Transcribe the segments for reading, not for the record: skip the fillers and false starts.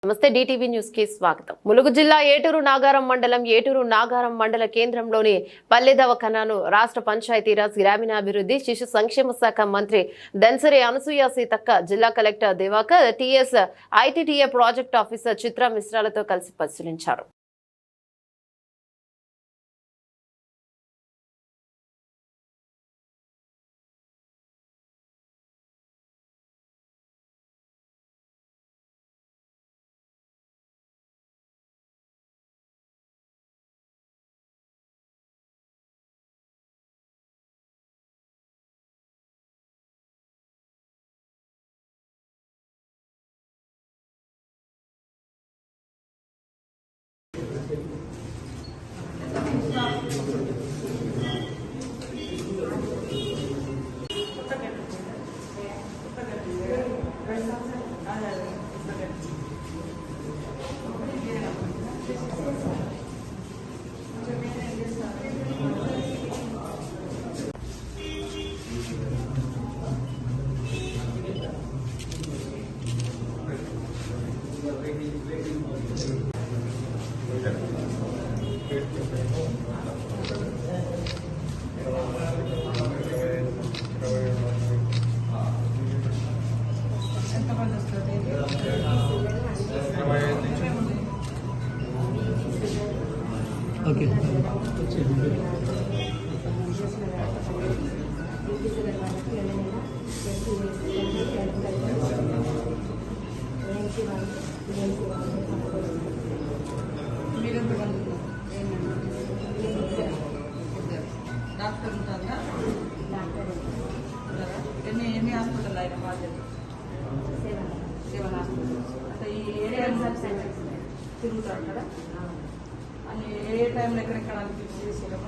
నమస్తే DTV news కి స్వాగతం. ములుగు జిల్లా ఏటూరు నాగారం మండలం ఏటూరు నాగారం మండల కేంద్రంలోని పల్లె దవాఖానాను రాష్ట్ర పంచాయతీరాజ్ గ్రామీణాభివృద్ధి శిశు సంక్షేమ శాఖ మంత్రి దన్సరి అనసూయ సీతక్క, జిల్లా collector Diwakar, TS ITDA project officer Chitra మిశ్రాలతో కలిసి పరిశీలించారు. ఓకే డాక్టర్ ఉంటారా? ఎన్ని హాస్పిటల్ అయినా బాధ్యత? 7 హాస్పిటల్స్. అంటే ఈ ఏరియా తిరుగుతారు కదా, అని ఏ టైంలో ఎక్కడెక్కడ ఫిక్స్ చేసేయడం?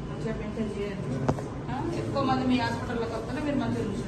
మంచిగా మెయింటైన్ చేయండి. ఎక్కువ మంది మీ హాస్పిటల్లోకి వస్తేనే మీరు మంచిగా చూసారు.